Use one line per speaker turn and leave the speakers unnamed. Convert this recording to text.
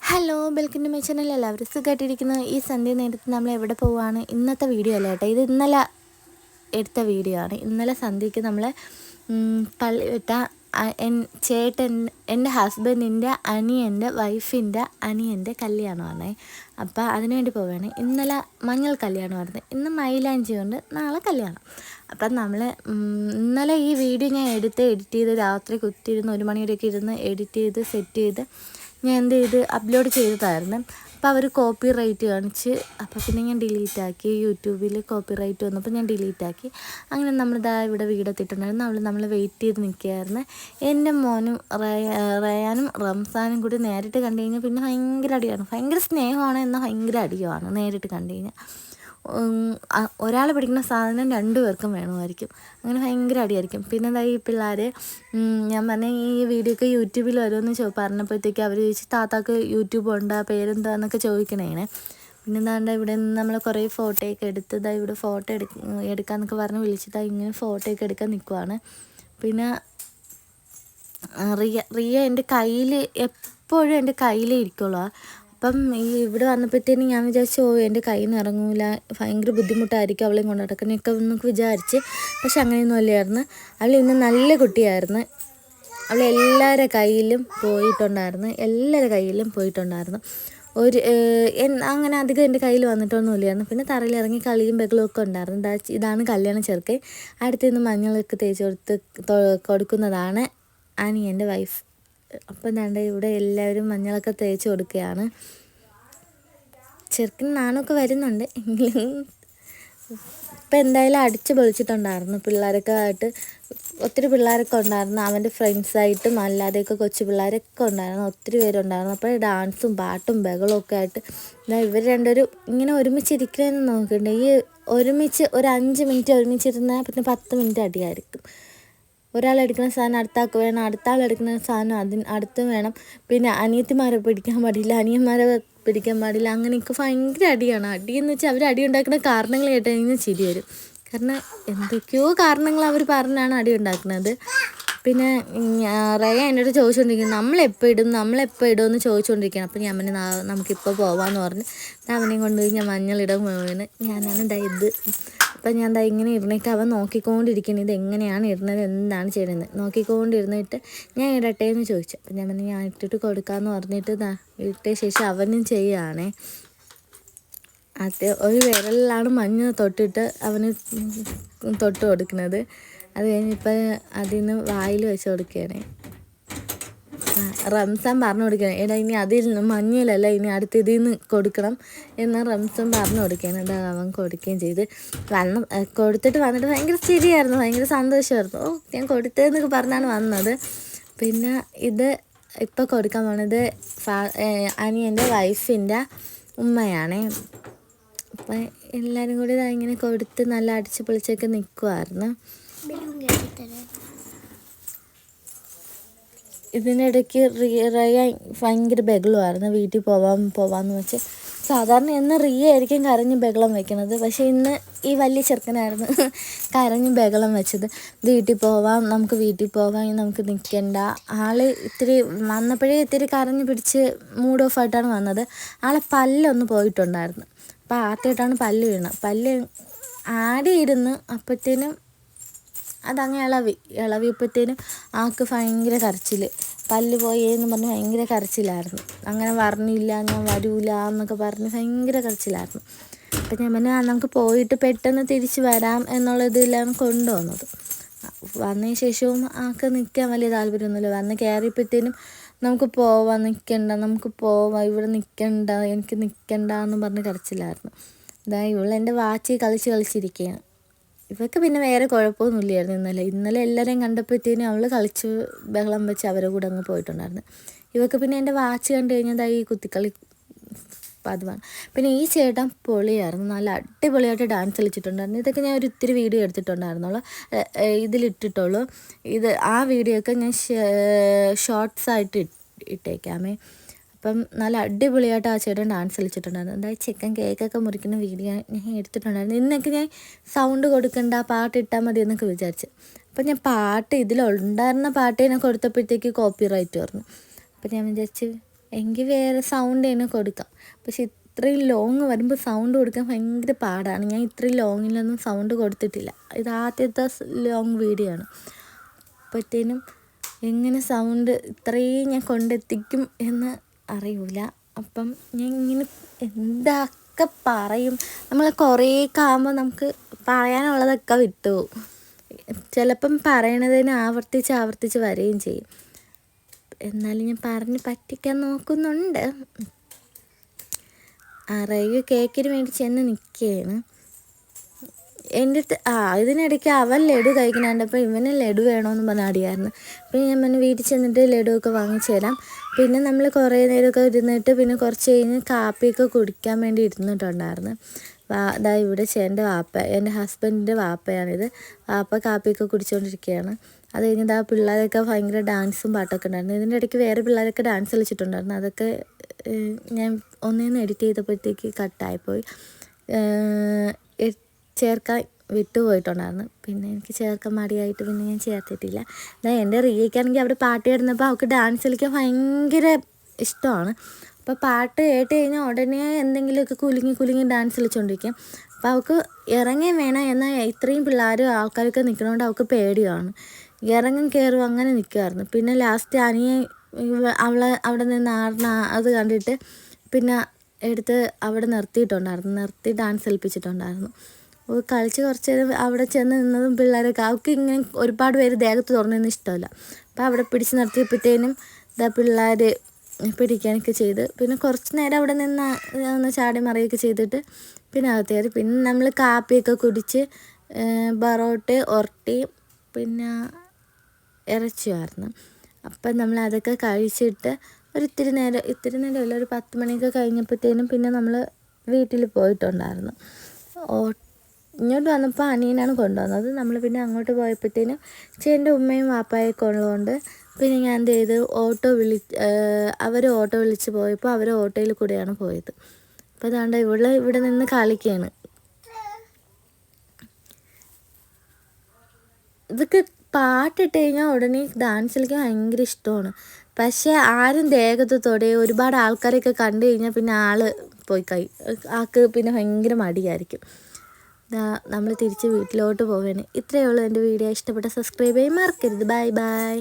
Hello welcome to my channel. എല്ലാവരും സുഖമായിട്ടിരിക്കുന്നു. ഈ സന്ധ്യ നേരത്ത് നമ്മൾ എവിടെ പോവുകയാണ്? ഇന്നത്തെ വീഡിയോ അല്ല കേട്ടോ, ഇത് ഇന്നലെ എടുത്ത വീഡിയോ ആണ്. ഇന്നലെ സന്ധ്യയ്ക്ക് നമ്മൾ ചേട്ടൻ എൻ്റെ ഹസ്ബൻഡിൻ്റെ അനിയൻ്റെ വൈഫിൻ്റെ അനിയൻ്റെ കല്യാണമാണ്. അപ്പോൾ അതിനുവേണ്ടി പോവുകയാണ്. ഇന്നലെ മഞ്ഞൾ കല്യാണമായിരുന്നു, ഇന്ന് മൈലാഞ്ചി കൊണ്ട് നാളെ കല്യാണം. അപ്പം നമ്മൾ ഇന്നലെ ഈ വീഡിയോ ഞാൻ എഡിറ്റ് ചെയ്ത് രാത്രി കുത്തിയിരുന്ന് 1 മണിവരെയൊക്കെ ഇരുന്ന് എഡിറ്റ് ചെയ്ത് സെറ്റ് ചെയ്ത് ഞാൻ എന്ത് ചെയ്ത് അപ്ലോഡ് ചെയ്തതായിരുന്നു. അപ്പോൾ അവർ കോപ്പി റൈറ്റ് കാണിച്ച്, അപ്പോൾ പിന്നെ ഞാൻ ഡിലീറ്റാക്കി. യൂട്യൂബിൽ കോപ്പി റൈറ്റ് വന്നപ്പോൾ ഞാൻ ഡിലീറ്റാക്കി. അങ്ങനെ നമ്മളിതാ ഇവിടെ വീടെത്തിയിട്ടുണ്ടായിരുന്നു. നമ്മൾ വെയിറ്റ് ചെയ്ത് നിൽക്കുകയായിരുന്നു. എൻ്റെ മോനും റയാനും റംസാനും കൂടി നേരിട്ട് കണ്ടു കഴിഞ്ഞാൽ പിന്നെ ഭയങ്കര അടിയാണ്. ഭയങ്കര സ്നേഹമാണ്, എന്നാൽ ഭയങ്കര അടിയുമാണ് നേരിട്ട് കണ്ടു കഴിഞ്ഞാൽ. ഒരാൾ പഠിക്കുന്ന സാധനം 2 പേർക്കും വേണമായിരിക്കും. അങ്ങനെ ഭയങ്കര അടിയായിരിക്കും. പിന്നെ എന്താ ഈ പിള്ളേർ, ഞാൻ പറഞ്ഞ ഈ വീഡിയോക്ക് യൂട്യൂബിൽ വരുമെന്ന് പറഞ്ഞപ്പോഴത്തേക്ക് അവർ ചോദിച്ചു താത്താക്ക് യൂട്യൂബ് ഉണ്ടോ, പേരെന്താന്നൊക്കെ ചോദിക്കണേനെ. പിന്നെ എന്താണ്ട് ഇവിടെ നിന്ന് നമ്മൾ കുറേ ഫോട്ടോയൊക്കെ എടുത്തതാ, ഇവിടെ ഫോട്ടോ എടുക്കാമെന്നൊക്കെ പറഞ്ഞ് വിളിച്ചിട്ടാ ഇങ്ങനെ ഫോട്ടോയൊക്കെ എടുക്കാൻ നിൽക്കുവാണ്. പിന്നെ റിയ എൻ്റെ കയ്യിൽ എപ്പോഴും എൻ്റെ കയ്യിലേ ഇരിക്കുള്ളൂ. അപ്പം ഇവിടെ വന്നപ്പോഴത്തേനും ഞാൻ വിചാരിച്ചു എൻ്റെ കയ്യിൽ നിന്ന് ഇറങ്ങൂല, ഭയങ്കര ബുദ്ധിമുട്ടായിരിക്കും അവളെയും കൊണ്ട് നടക്കാനൊക്കെ എന്നൊക്കെ വിചാരിച്ച്. പക്ഷെ അങ്ങനെയൊന്നും അല്ലായിരുന്നു. അവൾ ഇന്ന് നല്ല കുട്ടിയായിരുന്നു. അവൾ എല്ലാവരുടെ കയ്യിലും പോയിട്ടുണ്ടായിരുന്നു. അങ്ങനെ അധികം എൻ്റെ കയ്യിൽ വന്നിട്ടൊന്നുമില്ലായിരുന്നു. പിന്നെ തറയിലിറങ്ങി കളിയും ബഹളമൊക്കെ ഉണ്ടായിരുന്നു. ഇതാണ് കല്യാണ ചെറുക്കൻ. അടുത്തുനിന്ന് മഞ്ഞളൊക്കെ തേച്ച് കൊടുക്കുന്നതാണ് അനിയൻ്റെ വൈഫ്. അപ്പം എന്താണ്ട് ഇവിടെ എല്ലാവരും മഞ്ഞളൊക്കെ തേച്ച് കൊടുക്കുകയാണ്. ചെറുക്കൻ നാണമൊക്കെ വരുന്നുണ്ട്. ഇപ്പം എന്തായാലും അടിച്ച് പൊളിച്ചിട്ടുണ്ടായിരുന്നു. പിള്ളേരൊക്കെ ആയിട്ട് ഒത്തിരി പിള്ളേരൊക്കെ ഉണ്ടായിരുന്നു. അവൻ്റെ ഫ്രണ്ട്സായിട്ടും അല്ലാതെയൊക്കെ കൊച്ചു പിള്ളേരൊക്കെ ഉണ്ടായിരുന്നു. ഒത്തിരി പേരുണ്ടായിരുന്നു. അപ്പോൾ ഡാൻസും പാട്ടും ബഹളമൊക്കെ ആയിട്ട് ഇവർ രണ്ടുപേരും ഇങ്ങനെ ഒരുമിച്ചിരിക്കണമെന്ന് നോക്കണ്ടേ. ഈ ഒരുമിച്ച് ഒരു 5 മിനിറ്റ് ഒരുമിച്ചിരുന്നാൽ പിന്നെ 10 മിനിറ്റ് അടിയായിരിക്കും. ഒരാളെടുക്കുന്ന സാധനം അടുത്താൾക്ക് വേണം, അടുത്ത ആളെടുക്കുന്ന സാധനം അടുത്ത് വേണം. പിന്നെ അനിയത്തിമാരെ പിടിക്കാൻ പാടില്ല, അനിയന്മാരെ പിടിക്കാൻ പാടില്ല. അങ്ങനെയൊക്കെ ഭയങ്കര അടിയാണ്. അടിയെന്ന് വെച്ചാൽ അവർ അടി ഉണ്ടാക്കുന്ന കാരണങ്ങൾ കേട്ട് കഴിഞ്ഞാൽ ചിരി വരും. കാരണം എന്തൊക്കെയോ കാരണങ്ങൾ അവർ പറഞ്ഞാണ് അടി ഉണ്ടാക്കുന്നത്. പിന്നെ റയ എന്നോട് ചോദിച്ചുകൊണ്ടിരിക്കുന്നത് നമ്മളെപ്പോൾ ഇടുമെന്ന് ചോദിച്ചുകൊണ്ടിരിക്കുകയാണ്. അപ്പോൾ ഞാൻ പിന്നെ നമുക്കിപ്പോൾ പോവാമെന്ന് പറഞ്ഞ് അവനെയും കൊണ്ടുപോയി ഞാൻ മഞ്ഞളിടാൻ പോവുകയാണ്. ഞാനാണ് ഇത്. അപ്പം ഞാൻ ഇങ്ങനെ ഇരുന്നിട്ട് അവൻ നോക്കിക്കൊണ്ടിരിക്കുന്നത്, ഇതെങ്ങനെയാണ് ഇടുന്നത്, എന്താണ് ചെയ്യുന്നത് നോക്കിക്കൊണ്ടിരുന്നിട്ട് ഞാൻ ഇടട്ടെ എന്ന് ചോദിച്ചു. അപ്പം ഞാൻ പിന്നെ ഞാൻ ഇട്ടിട്ട് കൊടുക്കാമെന്ന് പറഞ്ഞിട്ട് ഇട്ട ശേഷം അവനും ചെയ്യുകയാണേ. ഒരു വിരലിലാണ് മഞ്ഞ തൊട്ടിട്ട് അവന് തൊട്ട് കൊടുക്കുന്നത്. അത് കഴിഞ്ഞിപ്പോൾ അതിന് വായിൽ വെച്ച് കൊടുക്കുകയാണ്. റംസാൻ പറഞ്ഞു കൊടുക്കുകയാണ്, എടാ ഇനി അതിൽ നിന്ന് മഞ്ഞയിലല്ല, ഇനി അടുത്ത് ഇതിൽ നിന്ന് കൊടുക്കണം എന്ന് റംസാൻ പറഞ്ഞു കൊടുക്കുകയാണ്. അതാ അവൻ കൊടുക്കുകയും ചെയ്ത് കൊടുത്തിട്ട് വന്നിട്ട് ഭയങ്കര ചിരിയായിരുന്നു, ഭയങ്കര സന്തോഷമായിരുന്നു. ഞാൻ കൊടുത്തതെന്നൊക്കെ പറഞ്ഞാണ് വന്നത്. പിന്നെ ഇത് ഇപ്പോൾ കൊടുക്കാൻ പോണത് അനിയൻ്റെ വൈഫിൻ്റെ ഉമ്മയാണ്. അപ്പം എല്ലാവരും കൂടി ഇങ്ങനെ കൊടുത്ത് നല്ല അടിച്ച് പൊളിച്ചൊക്കെ നിൽക്കുമായിരുന്നു. ഇതിനിടയ്ക്ക് റിയ ഭയങ്കര ബഹളമായിരുന്നു. വീട്ടിൽ പോവാമെന്ന് വെച്ച്. സാധാരണ എന്ന് റിയ ആയിരിക്കും കരഞ്ഞ് ബഹളം വെക്കുന്നത്. പക്ഷേ ഇന്ന് ഈ വലിയ ചെറുക്കനായിരുന്നു കരഞ്ഞ് ബഹളം വെച്ചത്. നമുക്ക് വീട്ടിൽ പോവാം, നമുക്ക് നിൽക്കണ്ട. ആൾ വന്നപ്പോഴേ ഇത്തിരി കരഞ്ഞ് പിടിച്ച് മൂഡ് ഓഫായിട്ടാണ് വന്നത്. ആളെ പല്ലൊന്ന് പോയിട്ടുണ്ടായിരുന്നു. അപ്പോൾ ആദ്യമായിട്ടാണ് പല്ല് വീണത്. പല്ല് ആടിയിരുന്ന് അപ്പോഴത്തേനും അതങ്ങ് ഇളവിയപ്പോഴത്തേനും ആൾക്ക് ഭയങ്കര കരച്ചിൽ. പല്ല് പോയെന്ന് പറഞ്ഞ് ഭയങ്കര കരച്ചിലായിരുന്നു. അങ്ങനെ പറഞ്ഞില്ല, ഞാൻ വരൂല എന്നൊക്കെ പറഞ്ഞ് ഭയങ്കര കരച്ചിലായിരുന്നു. അപ്പം ഞാൻ പറഞ്ഞാൽ നമുക്ക് പോയിട്ട് പെട്ടെന്ന് തിരിച്ച് വരാം എന്നുള്ളതിലാണ് കൊണ്ടുവന്നത്. വന്നതിന് ശേഷവും ആൾക്ക് നിൽക്കാൻ വലിയ താല്പര്യമൊന്നുമില്ല. വന്ന് കയറിയപ്പോഴത്തേനും നമുക്ക് പോവാം ഇവിടെ നിൽക്കണ്ട, എനിക്ക് നിൽക്കണ്ട എന്ന് പറഞ്ഞ് കരച്ചിലായിരുന്നു. ഇവളെൻ്റെ വാച്ച് കളിച്ചിരിക്കുകയാണ്. ഇവർക്ക് പിന്നെ വേറെ കുഴപ്പമൊന്നുമില്ലായിരുന്നു. ഇന്നലെ എല്ലാവരെയും കണ്ടപ്പോഴത്തേനും അവൾ കളിച്ച് ബഹളം വെച്ച് അവരെ കൂടെ അങ്ങ് പോയിട്ടുണ്ടായിരുന്നു. ഇവർക്ക് പിന്നെ എൻ്റെ വാച്ച് കണ്ടു കഴിഞ്ഞാൽ ഈ കുത്തിക്കളി പതിവാണ്. പിന്നെ ഈ ചേട്ടൻ പൊളിയായിരുന്നു, നല്ല അടിപൊളിയായിട്ട് ഡാൻസ് കളിച്ചിട്ടുണ്ടായിരുന്നു. ഇതൊക്കെ ഞാൻ ഇത്തിരി വീഡിയോ എടുത്തിട്ടുണ്ടായിരുന്നുള്ളൂ, ഇതിലിട്ടിട്ടുള്ളൂ. ആ വീഡിയോ ഒക്കെ ഞാൻ ഷോർട്സായിട്ട് ഇട്ടേക്കാമേ. അപ്പം നല്ല അടിപൊളിയായിട്ട് ആ ചേട്ടൻ ഡാൻസ് കളിച്ചിട്ടുണ്ടായിരുന്നു. ചിക്കൻ കേക്കൊക്കെ മുറിക്കുന്ന വീഡിയോ ഞാൻ എടുത്തിട്ടുണ്ടായിരുന്നു. ഇന്നൊക്കെ ഞാൻ സൗണ്ട് കൊടുക്കണ്ട, പാട്ടിട്ടാൽ മതി എന്നൊക്കെ വിചാരിച്ചു. അപ്പം ഞാൻ ഇതിലുണ്ടായിരുന്ന പാട്ട് ഞാൻ കൊടുത്തപ്പോഴത്തേക്ക് കോപ്പി റൈറ്റ് പറഞ്ഞു. അപ്പം ഞാൻ വിചാരിച്ച് എങ്കിൽ വേറെ സൗണ്ട് തന്നെ കൊടുക്കാം. പക്ഷെ ഇത്രയും ലോങ് വരുമ്പോൾ സൗണ്ട് കൊടുക്കാൻ ഭയങ്കര പാടാണ്. ഞാൻ ഇത്രയും ലോങ്ങിലൊന്നും സൗണ്ട് കൊടുത്തിട്ടില്ല. ഇത് ആദ്യത്തെ ലോങ് വീഡിയോ ആണ്. അപ്പോഴത്തേനും എങ്ങനെ സൗണ്ട് ഇത്രയും ഞാൻ കൊണ്ടെത്തിക്കും എന്ന് അറിയില്ല. അപ്പം ഞാൻ ഇങ്ങനെ എന്തൊക്കെ പറയും, നമ്മൾ കുറേയൊക്കെ ആകുമ്പോൾ നമുക്ക് പറയാനുള്ളതൊക്കെ വിട്ടുപോകും. ചിലപ്പം പറയണതിന് ആവർത്തിച്ച് വരികയും ചെയ്യും. എന്നാലും ഞാൻ പറഞ്ഞ് പറ്റിക്കാൻ നോക്കുന്നുണ്ട്. റയ്യു കേക്കിന് വേണ്ടി ചെന്ന് നിൽക്കുകയാണ്. എൻ്റെ അടുത്ത് ഇതിനിടയ്ക്ക് അവൻ ലഡു കഴിക്കണുണ്ടപ്പോൾ ഇവന് ലഡു വേണമെന്ന് പറഞ്ഞ് അടിയായിരുന്നു. പിന്നെ ഞാൻ പറഞ്ഞു വീട്ടിൽ ചെന്നിട്ട് ലഡുവൊക്കെ വാങ്ങിച്ചു തരാം. പിന്നെ നമ്മൾ കുറേ നേരമൊക്കെ ഇരുന്നിട്ട് പിന്നെ കുറച്ച് കഴിഞ്ഞ് കാപ്പിയൊക്കെ കുടിക്കാൻ വേണ്ടി ഇരുന്നിട്ടുണ്ടായിരുന്നു. ദാ ഇവിടെ എൻ്റെ വാപ്പ, എൻ്റെ ഹസ്ബൻഡിൻ്റെ വാപ്പയാണിത്. വാപ്പ കാപ്പിയൊക്കെ കുടിച്ചുകൊണ്ടിരിക്കുകയാണ്. അത് കഴിഞ്ഞ് ആ പിള്ളേരൊക്കെ ഭയങ്കര ഡാൻസും പാട്ടൊക്കെ ഉണ്ടായിരുന്നു. ഇതിൻ്റെ ഇടയ്ക്ക് വേറെ പിള്ളേരൊക്കെ ഡാൻസ് കളിച്ചിട്ടുണ്ടായിരുന്നു. അതൊക്കെ ഞാൻ ഒന്നേന്ന് എഡിറ്റ് ചെയ്തപ്പോഴത്തേക്ക് കട്ടായിപ്പോയി. ചേർക്കാൻ വിട്ടുപോയിട്ടുണ്ടായിരുന്നു. പിന്നെ എനിക്ക് ചേർക്കാൻ മടിയായിട്ട് പിന്നെ ഞാൻ ചേർത്തിട്ടില്ല. എൻ്റെ റിയയ്ക്കാണെങ്കിൽ അവിടെ പാട്ട് കേടുന്നപ്പോൾ അവൾക്ക് ഡാൻസ് കളിക്കാൻ ഭയങ്കര ഇഷ്ടമാണ്. അപ്പോൾ പാട്ട് കേട്ട് കഴിഞ്ഞാൽ ഉടനെ എന്തെങ്കിലുമൊക്കെ കുലുങ്ങി ഡാൻസ് കളിച്ചുകൊണ്ടിരിക്കും. അപ്പോൾ അവൾക്ക് ഇറങ്ങി വേണം. എന്നാൽ ഇത്രയും പിള്ളേരും ആൾക്കാരൊക്കെ നിൽക്കണോണ്ട് അവൾക്ക് പേടിയാണ്. ഇറങ്ങും കയറും അങ്ങനെ നിൽക്കുമായിരുന്നു. പിന്നെ ലാസ്റ്റ് അവളെ അവിടെ നിന്ന് അത് കണ്ടിട്ട് പിന്നെ എടുത്ത് അവിടെ നിർത്തി ഡാൻസ് കളിപ്പിച്ചിട്ടുണ്ടായിരുന്നു. കളിച്ച് കുറച്ച് നേരം അവിടെ ചെന്ന് നിന്നതും പിള്ളേരൊക്കെ അവൾക്ക് ഇങ്ങനെ ഒരുപാട് പേര് ദേഹത്ത് തുറന്നൊന്നും ഇഷ്ടമല്ല. അപ്പോൾ അവിടെ പിടിച്ച് നിർത്തിയപ്പോഴത്തേനും പിള്ളേർ പിടിക്കാനൊക്കെ ചെയ്ത് പിന്നെ കുറച്ച് നേരം അവിടെ നിന്ന് ചാടി മറിയൊക്കെ ചെയ്തിട്ട് പിന്നെ അകത്ത് കയറി. പിന്നെ നമ്മൾ കാപ്പിയൊക്കെ കുടിച്ച് ബറോട്ട ഉരട്ടി പിന്നെ ഇറച്ചിയായിരുന്നു. അപ്പം നമ്മൾ അതൊക്കെ കഴിച്ചിട്ട് ഇത്തിരി നേരമല്ല, ഒരു 10 മണിയൊക്കെ കഴിഞ്ഞപ്പോഴത്തേനും പിന്നെ നമ്മൾ വീട്ടിൽ പോയിട്ടുണ്ടായിരുന്നു. ഇങ്ങോട്ട് വന്നപ്പോൾ അനിയനാണ് കൊണ്ടുവന്നത്. നമ്മൾ പിന്നെ അങ്ങോട്ട് പോയപ്പോഴത്തേനും ചേട്ടൻ്റെ ഉമ്മയും വാപ്പായൊക്കെ ഉള്ളതുകൊണ്ട് പിന്നെ ഞാൻ എന്ത് ചെയ്ത് അവർ ഓട്ടോ വിളിച്ച് പോയപ്പോൾ അവർ ഓട്ടോയിൽ കൂടെയാണ് പോയത്. അപ്പോൾ അതുകൊണ്ട് ഇവിടെ നിന്ന് കളിക്കുകയാണ്. ഇതൊക്കെ പാട്ടിട്ട് കഴിഞ്ഞാൽ ഉടനെ ഡാൻസ് കളിക്കാൻ ഭയങ്കര ഇഷ്ടമാണ്. പക്ഷേ ആരും ദേഹത്ത് തൊടുകയോ ഒരുപാട് ആൾക്കാരെയൊക്കെ കണ്ടു കഴിഞ്ഞാൽ പിന്നെ ആൾക്ക് പിന്നെ ഭയങ്കര മടിയായിരിക്കും. നമ്മൾ തിരിച്ച് വീട്ടിലോട്ട് പോവുകയാണ്. ഇത്രയേ ഉള്ളൂ എൻ്റെ വീഡിയോ. ഇഷ്ടപ്പെട്ട സബ്സ്ക്രൈബ് ചെയ്യാൻ മറക്കരുത്. ബൈ.